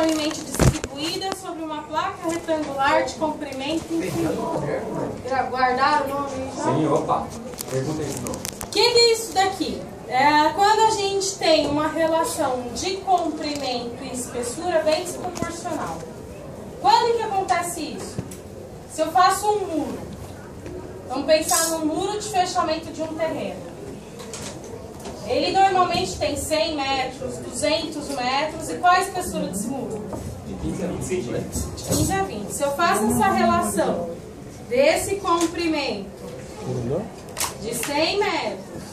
uniformemente distribuída sobre uma placa retangular de comprimento infinito. Guardaram o nome já? Sim, opa. Pergunta aí de novo. O que é isso daqui? Quando a gente tem uma relação de comprimento e espessura bem desproporcional. Quando que acontece isso? Se eu faço um muro, vamos pensar num muro de fechamento de um terreno. Ele normalmente tem 100 metros, 200 metros. E qual a espessura desse muro? De 15 a 20 centímetros. De 15 a 20. Se eu faço essa relação desse comprimento de 100 metros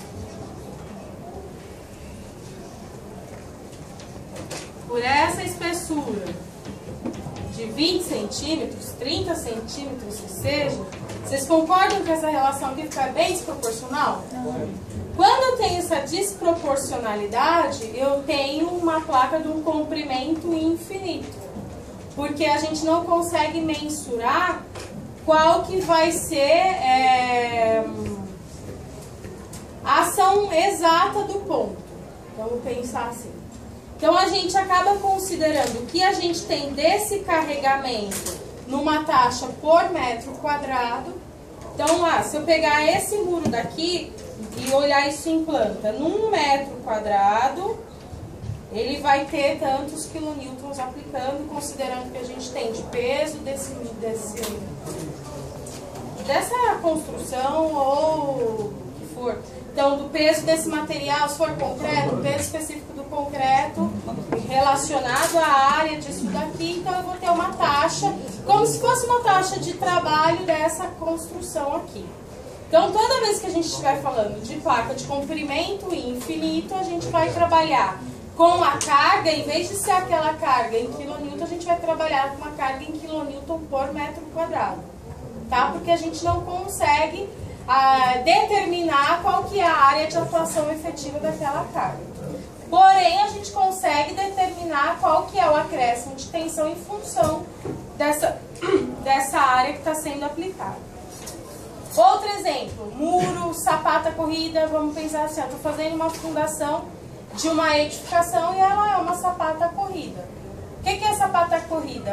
por essa espessura de 20 centímetros, 30 centímetros que seja, vocês concordam que essa relação aqui fica bem desproporcional? Quando eu tenho essa desproporcionalidade, eu tenho uma placa de um comprimento infinito. Porque a gente não consegue mensurar qual que vai ser a ação exata do ponto. Então, vamos pensar assim. Então, a gente acaba considerando o que a gente tem desse carregamento numa taxa por metro quadrado. Então, lá, se eu pegar esse muro daqui e olhar isso em planta, num metro quadrado, ele vai ter tantos quilonewtons aplicando, considerando que a gente tem de peso dessa construção ou o que for. Então, do peso desse material, se for concreto, o peso específico do concreto relacionado à área disso daqui, então eu vou ter uma taxa, como se fosse uma taxa de trabalho dessa construção aqui. Então, toda vez que a gente estiver falando de placa de comprimento infinito, a gente vai trabalhar com a carga, em vez de ser aquela carga em quilonewton, a gente vai trabalhar com uma carga em quilonewton por metro quadrado. Tá? Porque a gente não consegue determinar qual que é a área de atuação efetiva daquela carga. Porém, a gente consegue determinar qual que é o acréscimo de tensão em função dessa área que está sendo aplicada. Outro exemplo, muro, sapata corrida, vamos pensar assim, eu estou fazendo uma fundação de uma edificação e ela é uma sapata corrida. O que é sapata corrida?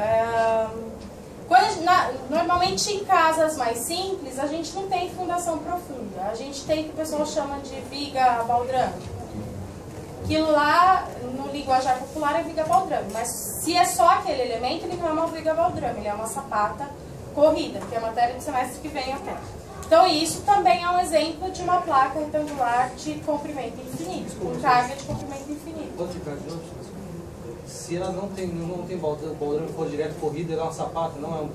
Normalmente em casas mais simples, a gente não tem fundação profunda. A gente tem o que o pessoal chama de viga baldrame. Aquilo lá, no linguajar popular, é viga baldrame. Mas se é só aquele elemento, ele não é uma viga baldrame, ele é uma sapata corrida, que é a matéria do semestre que vem até. Então isso também é um exemplo de uma placa retangular de comprimento infinito, com carga de comprimento infinito. Se ela não tem baldrame, for direto corrida, ela é uma sapata, não é um...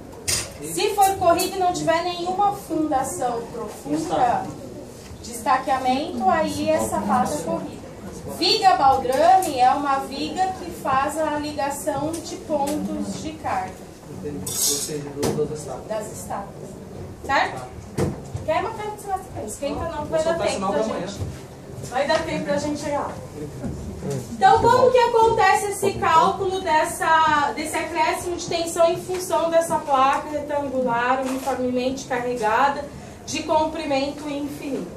Se for corrida e não tiver nenhuma fundação profunda de estaqueamento, aí é sapata corrida. Viga baldrame é uma viga que faz a ligação de pontos de carga. Ou seja, das estátuas. Certo? Quer matar o semestre? Esquenta não, vai dar tempo da gente. Vai dar tempo da gente chegar lá. Então, como que acontece esse cálculo desse acréscimo de tensão em função dessa placa retangular uniformemente carregada de comprimento infinito?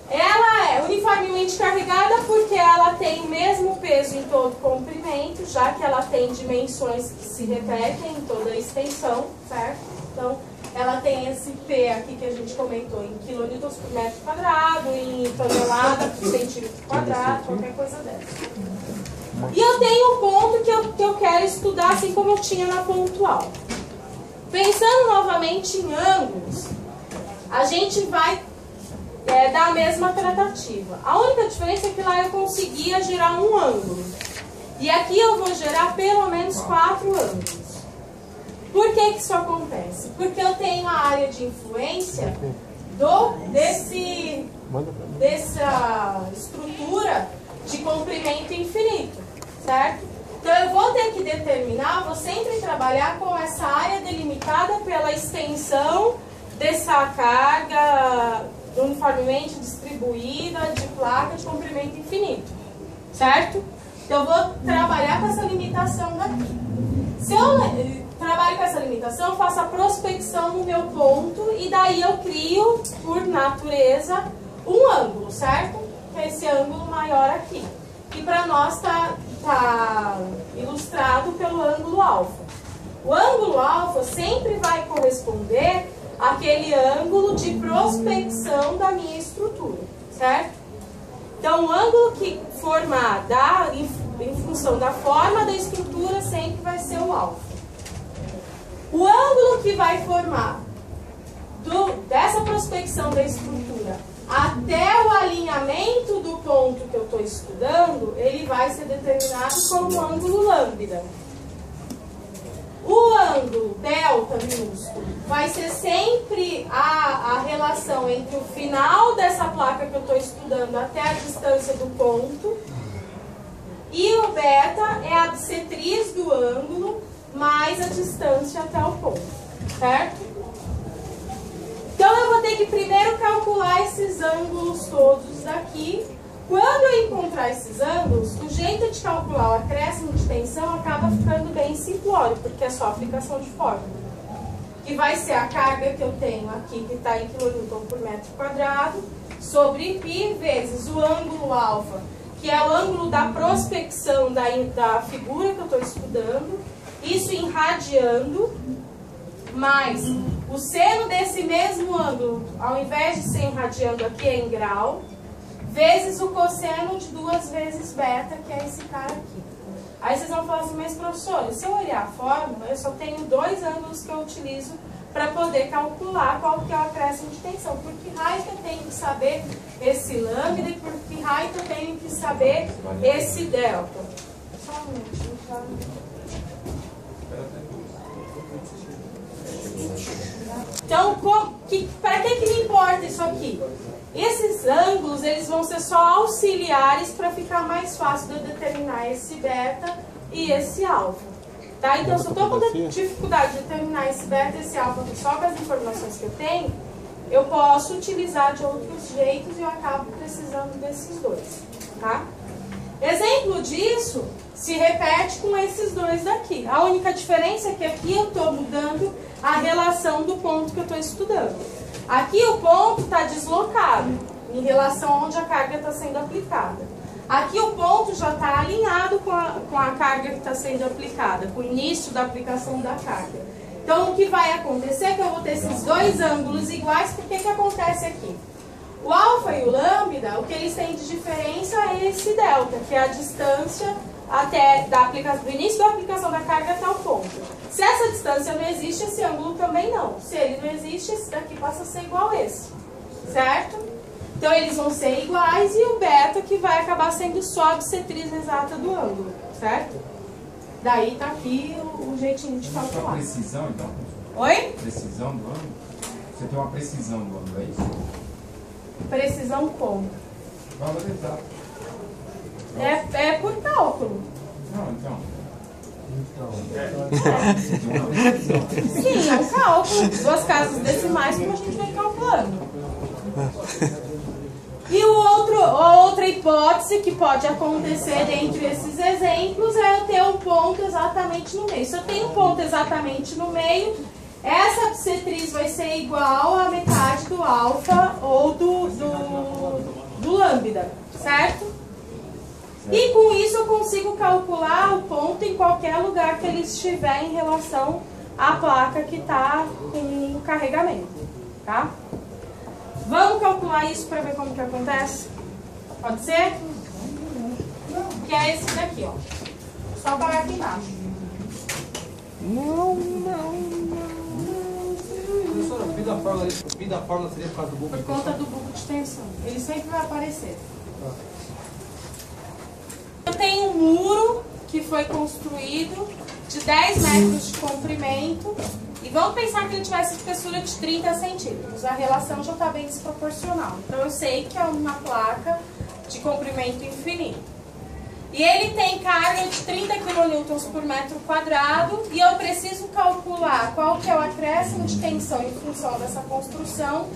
Ela é uniformemente carregada porque ela tem o mesmo peso em todo o comprimento, já que ela tem dimensões que se repetem em toda a extensão, certo? Então, ela tem esse P aqui que a gente comentou em quilonewtons por metro quadrado, em tonelada por centímetro quadrado, qualquer coisa dessa. E eu tenho um ponto que eu quero estudar, assim como eu tinha na pontual. Pensando novamente em ângulos, a gente vai dar a mesma tratativa. A única diferença é que lá eu conseguia gerar um ângulo. E aqui eu vou gerar pelo menos 4 ângulos. Por que isso acontece? Porque eu tenho a área de influência dessa estrutura de comprimento infinito, certo? Então eu vou ter que determinar, vou sempre trabalhar com essa área delimitada pela extensão dessa carga uniformemente distribuída de placa de comprimento infinito, certo? Então eu vou trabalhar com essa limitação daqui. Se eu trabalho com essa limitação, eu faço a prospecção no meu ponto e daí eu crio, por natureza, um ângulo, certo? Que é esse ângulo maior aqui. Que para nós tá ilustrado O ângulo alfa sempre vai corresponder àquele ângulo de prospecção da minha estrutura, certo? Então, o ângulo que formar em função da forma da estrutura sempre vai ser o alfa. O ângulo que vai formar dessa prospecção da estrutura até o alinhamento do ponto que eu estou estudando, ele vai ser determinado como ângulo lambda. O ângulo delta minúsculo vai ser sempre a relação entre o final dessa placa que eu estou estudando até a distância do ponto. E o beta é a bissetriz do ângulo mais a distância até o ponto, certo? Então eu vou ter que primeiro calcular esses ângulos todos daqui. Quando eu encontrar esses ângulos, o jeito de calcular o acréscimo de tensão acaba ficando bem simplório, porque é só aplicação de fórmula. Que vai ser a carga que eu tenho aqui, que está em kN por metro quadrado, sobre π vezes o ângulo alfa, que é o ângulo da prospecção da figura que eu estou estudando, isso em radiando, mais o seno desse mesmo ângulo, ao invés de ser em radiando aqui, é em grau, vezes o cosseno de 2 vezes beta, que é esse cara aqui. Aí vocês vão falar assim, mas professor, se eu olhar a fórmula, eu só tenho 2 ângulos que eu utilizo para poder calcular qual que é o acréscimo de tensão. Por que raio que eu tenho que saber esse lambda e por que raio que eu tenho que saber esse delta? Só um minutinho, tá? Então, para que me importa isso aqui? Esses ângulos, eles vão ser só auxiliares para ficar mais fácil de eu determinar esse beta e esse alfa. Tá? Então, se eu estou com dificuldade de determinar esse beta e esse alfa só com as informações que eu tenho, eu posso utilizar de outros jeitos e eu acabo precisando desses dois. Tá? Exemplo disso se repete com esses dois daqui. A única diferença é que aqui eu estou mudando a relação do ponto que eu estou estudando. Aqui o ponto está deslocado em relação a onde a carga está sendo aplicada. Aqui o ponto já está alinhado com a carga que está sendo aplicada, com o início da aplicação da carga. Então o que vai acontecer é que eu vou ter esses 2 ângulos iguais, porque que acontece aqui? O alfa e o lambda, o que eles têm de diferença é esse delta, que é a distância do início da aplicação da carga até o ponto. Se essa distância não existe, esse ângulo também não. Se ele não existe, esse daqui passa a ser igual a esse. Certo? Então eles vão ser iguais e o beta que vai acabar sendo só a bissetriz exata do ângulo. Certo? Daí tá aqui o jeitinho de calcular. Uma precisão, então? Oi? Precisão do ângulo? Você tem uma precisão do ângulo, é isso? Precisão como? Valor exato. É por cálculo. Não, então. Sim, é um cálculo. 2 casas decimais como a gente vai calculando. E a outra hipótese que pode acontecer dentro desses exemplos é eu ter um ponto exatamente no meio. Se eu tenho um ponto exatamente no meio, essa bissetriz vai ser igual à metade do alfa ou do lambda, certo? E com isso eu consigo calcular o ponto em qualquer lugar que ele estiver em relação à placa que está com o carregamento, tá? Vamos calcular isso para ver como que acontece? Pode ser? Que é esse daqui, ó. Só parar aqui embaixo. Professora, o pi da fórmula seria por causa do bulbo de Por conta tensão? do bulbo de tensão. Ele sempre vai aparecer. Eu tenho um muro que foi construído de 10 metros de comprimento e vamos pensar que ele tivesse espessura de 30 centímetros. A relação já está bem desproporcional. Então eu sei que é uma placa de comprimento infinito. E ele tem carga de 30 kN por metro quadrado e eu preciso calcular qual que é o acréscimo de tensão em função dessa construção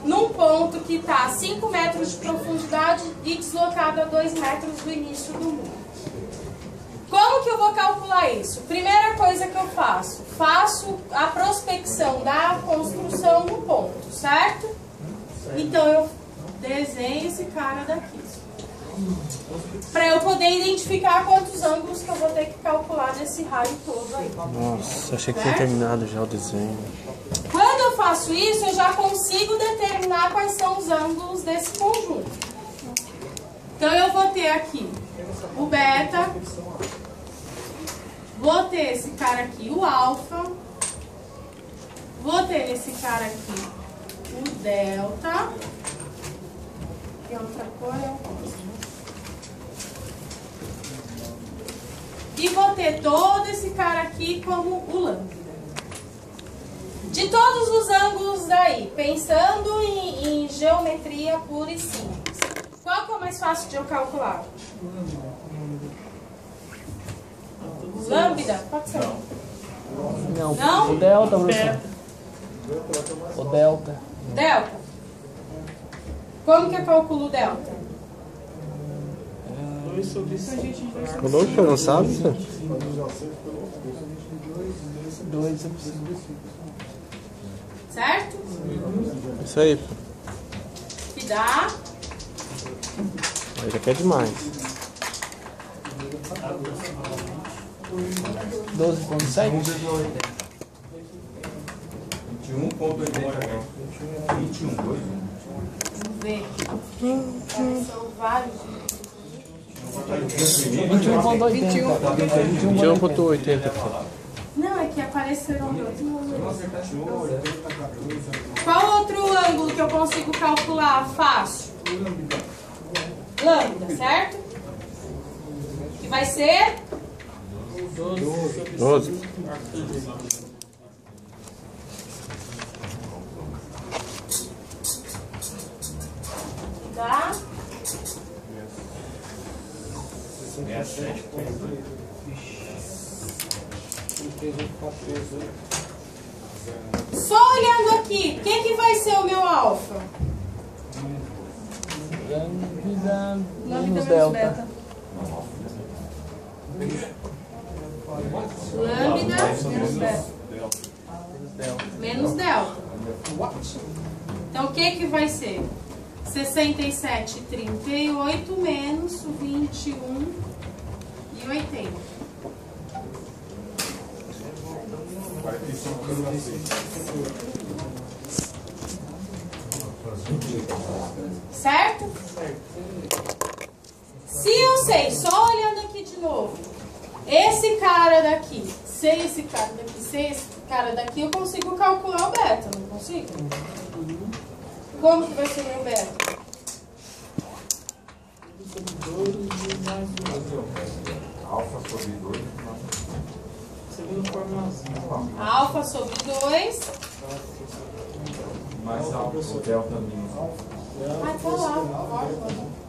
num ponto que está a 5 metros de profundidade e deslocado a 2 metros do início do muro. Como que eu vou calcular isso? Primeira coisa que eu faço a prospecção da construção no ponto, certo? Então eu desenho esse cara daqui. Para eu poder identificar quantos ângulos que eu vou ter que calcular desse raio todo aí. Nossa, achei que tinha terminado já o desenho. Quando eu faço isso, eu já consigo determinar quais são os ângulos desse conjunto. Então eu vou ter aqui o beta, vou ter esse cara aqui, o alfa, vou ter esse cara aqui, o delta, e a outra cor é o rosa. E vou ter todo esse cara aqui como o lambda. De todos os ângulos daí, pensando em geometria pura e simples, qual que é o mais fácil de eu calcular? Lambda? Pode ser. Não? O delta, professor. O delta. Delta. Como que eu calculo o delta? Colocou, não sabe? 2 Certo? Isso aí. Que dá? Aí já quer demais. 12,7. 21,80. 21, 2. Vamos ver. São vários. 21,80. Não, é que apareceram dois. Qual outro ângulo que eu consigo calcular fácil? Lambda, certo? Que vai ser 12. Tá? Só olhando aqui, quem que vai ser o meu alfa? Lambda Lambda menos delta. Lambda menos beta. Menos delta. Então o que que vai ser? 67,38 menos 21,80. Certo? Se eu sei, só olhando aqui de novo, esse cara daqui, sei esse cara daqui, sei esse cara daqui, eu consigo calcular o beta, não consigo? Como que vai ser o meu beta? Alfa sobre 2. Alfa sobre 2. Mais alfa, o delta menos. Ah, tá lá.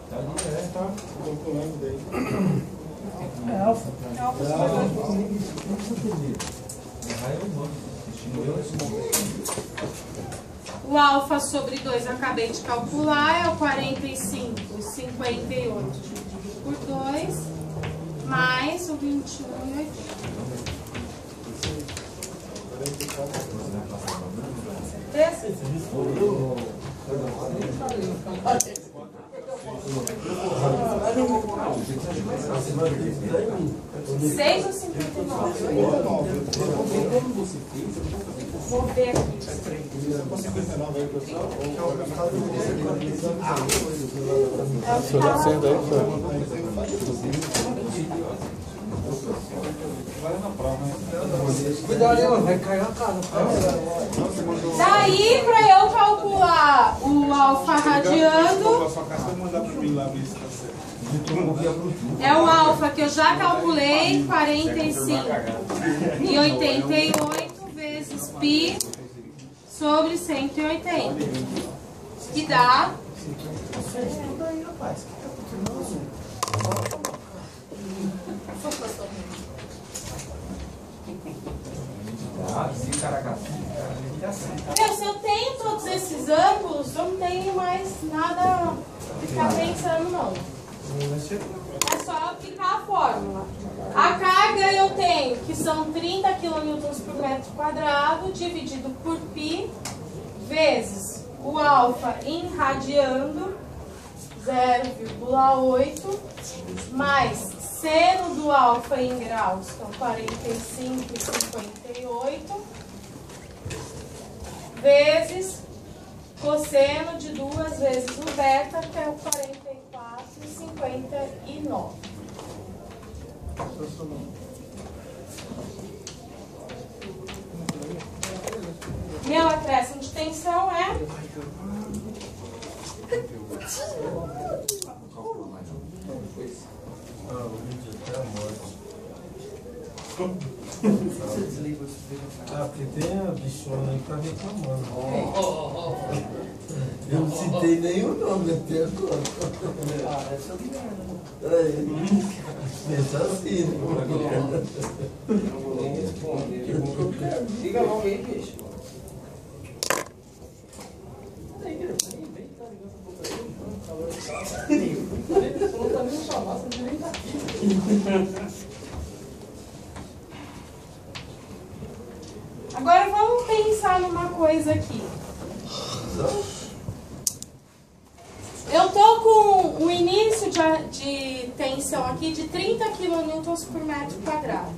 Tá ali, tá. Calculando daí. Alfa sobre 2. O alfa sobre 2 eu acabei de calcular, é o 45,58 dividido por 2, mais o 21,80. Certeza? 6 ou 59? Vou ver aqui. Estou já sendo aí, professor. Cuidado aí, mano, vai cair na cara. Daí, para eu calcular o alfa radiando, é o alfa que eu já calculei, 45,88 vezes π sobre 180, que dá 'Meu, se eu tenho todos esses ângulos, eu não tenho mais nada a ficar pensando, não. É só aplicar a fórmula. A carga eu tenho, que são 30 kN por metro quadrado, dividido por π, vezes o alfa em radiando, 0,8 mais seno do alfa em graus, então 45,58, vezes cosseno de 2 vezes o beta, que é o 44,59. Meu acréscimo de tensão é... Ah, porque tem a bichona aí que tá reclamando. Eu não citei nenhum nome até agora. Pensa assim, né? Liga logo aí, bicho. Agora vamos pensar numa coisa aqui. Eu tô com um início de tensão aqui de 30 kN por metro quadrado.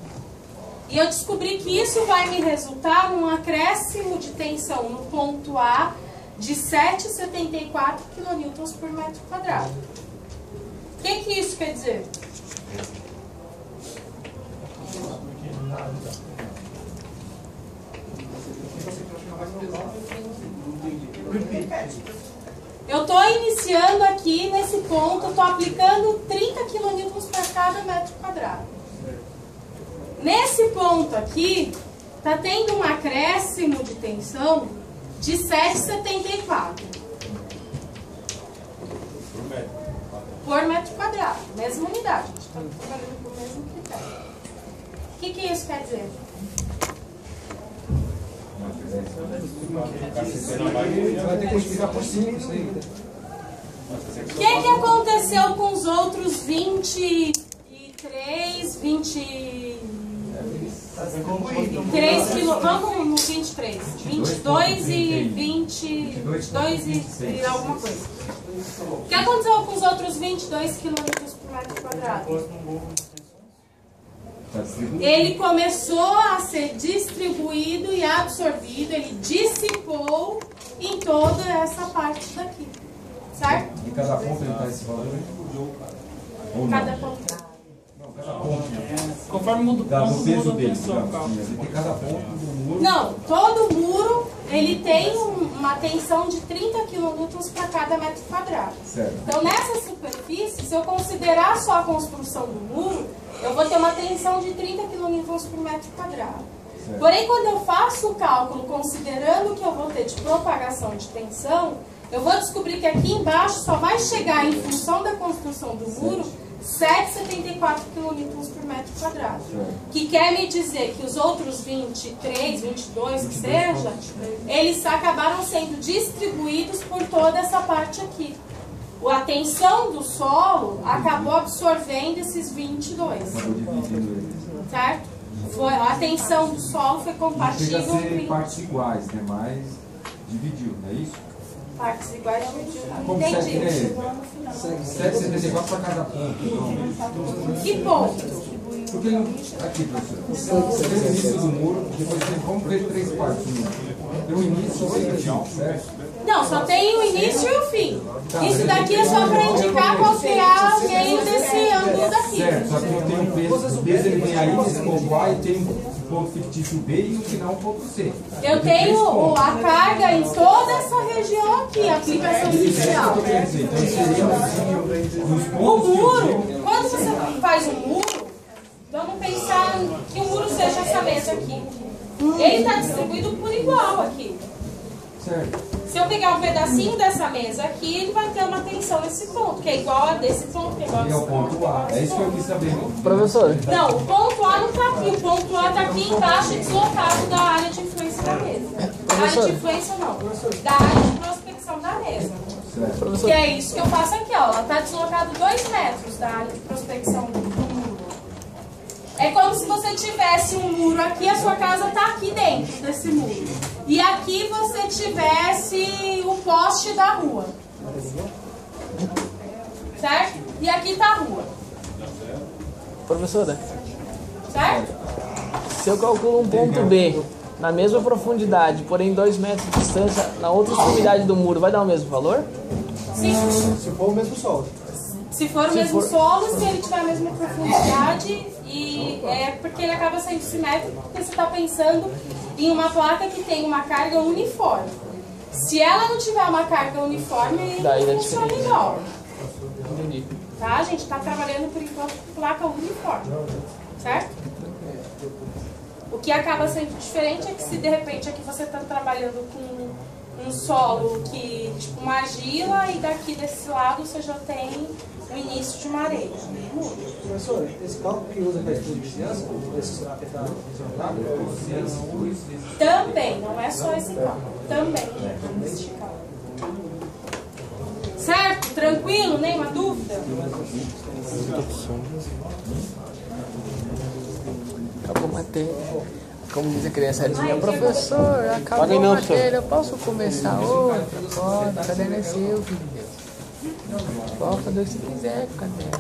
E eu descobri que isso vai me resultar num acréscimo de tensão no ponto A de 7,74 kN por metro quadrado. O que isso quer dizer? Eu estou iniciando aqui nesse ponto, estou aplicando 30 kN para cada metro quadrado. Nesse ponto aqui, está tendo um acréscimo de tensão de 7,74 por metro quadrado, mesma unidade, a gente está trabalhando com o mesmo critério. O que isso quer dizer? Vai ter que explicar por cima isso aí. O que aconteceu com os outros 23, 23 quilos? Vamos no 23. 22 e 22 e alguma coisa. O que aconteceu com os outros 22 kN por metro quadrado? Ele começou a ser distribuído e absorvido, ele dissipou em toda essa parte daqui. Certo? Em cada ponto ele está esse valor? Ou não? Cada ponto. Não, cada ponto. Conforme muda o ponto, Do peso muda a dele, tensão, digamos. Tem cada ponto do muro. Não, todo muro ele tem uma tensão de 30 kN para cada metro quadrado. Certo. Então nessa superfície, se eu considerar só a construção do muro, eu vou ter uma tensão de 30 kN por metro quadrado. Certo. Porém, quando eu faço o cálculo considerando o que eu vou ter de propagação de tensão, eu vou descobrir que aqui embaixo só vai chegar, em função da construção do muro, 7,74 kN por metro quadrado. Que quer me dizer que os outros 23, 22, que seja, eles acabaram sendo distribuídos por toda essa parte aqui. A tensão do solo acabou absorvendo esses 22. Acabou dividindo eles. Certo? A tensão do solo foi Não chega compatível a ser com partes iguais, né? Mas dividiu, não é isso? partes iguais. Como Entendi. 7,74 para cada ponto. Então. Que ponto? Porque aqui, professor, tem o início do muro, depois tem como ver 3 partes do muro. Tem o início e o fim, certo? Não, só tem o início e o fim. Isso daqui é só para indicar qual que é o meio desse ângulo daqui. Certo, só que não tem um peso. O peso ele vem aí nesse ponto A e tem um ponto fictício B e no final um ponto C. Eu tenho a carga em toda essa região aqui, a aplicação inicial. Então seria nos O pontos muro, quando você faz um muro, vamos pensar que o muro seja essa mesa aqui. Ele está distribuído por igual aqui. certo. Se eu pegar um pedacinho dessa mesa aqui, ele vai ter uma tensão nesse ponto, que é igual a desse ponto, que é igual a E é desse o ponto A. É isso que eu quis saber. Professor, Não, o ponto A não está aqui. O ponto A está aqui embaixo, deslocado da área de influência da mesa. Da área de influência não, da área de prospecção da mesa. Certo. Que é isso que eu faço aqui, ó. Ela está deslocado 2 metros da área de prospecção do muro. É como se você tivesse um muro aqui, a sua casa está aqui dentro desse muro. E aqui você tivesse o poste da rua. certo? E aqui está a rua, Professora, certo? se eu calculo um ponto B na mesma profundidade, porém 2 metros de distância na outra extremidade do muro, vai dar o mesmo valor? Sim. Se for o mesmo solo. Se for o mesmo solo, se ele tiver a mesma profundidade, e é porque ele acaba sendo simétrico, porque você está pensando em uma placa que tem uma carga uniforme. Se ela não tiver uma carga uniforme, ele Daí dá não funciona diferença. igual. Entendi. Tá? A gente está trabalhando por enquanto com placa uniforme, certo? O que acaba sendo diferente é que se de repente aqui você está trabalhando com um solo que, tipo uma argila, e daqui desse lado você já tem o início de uma areia. Professor, esse cálculo que usa para estudo de vizinhança, esse afetar Também, não é só esse cálculo, também existe cálculo. Certo? Tranquilo? Nenhuma dúvida? Acabou a matéria. Como diz a criançadinha, professor, acabou a matéria, eu posso começar outra? Pode, o caderno é seu, filho. Pode fazer o que você quiser com o caderno.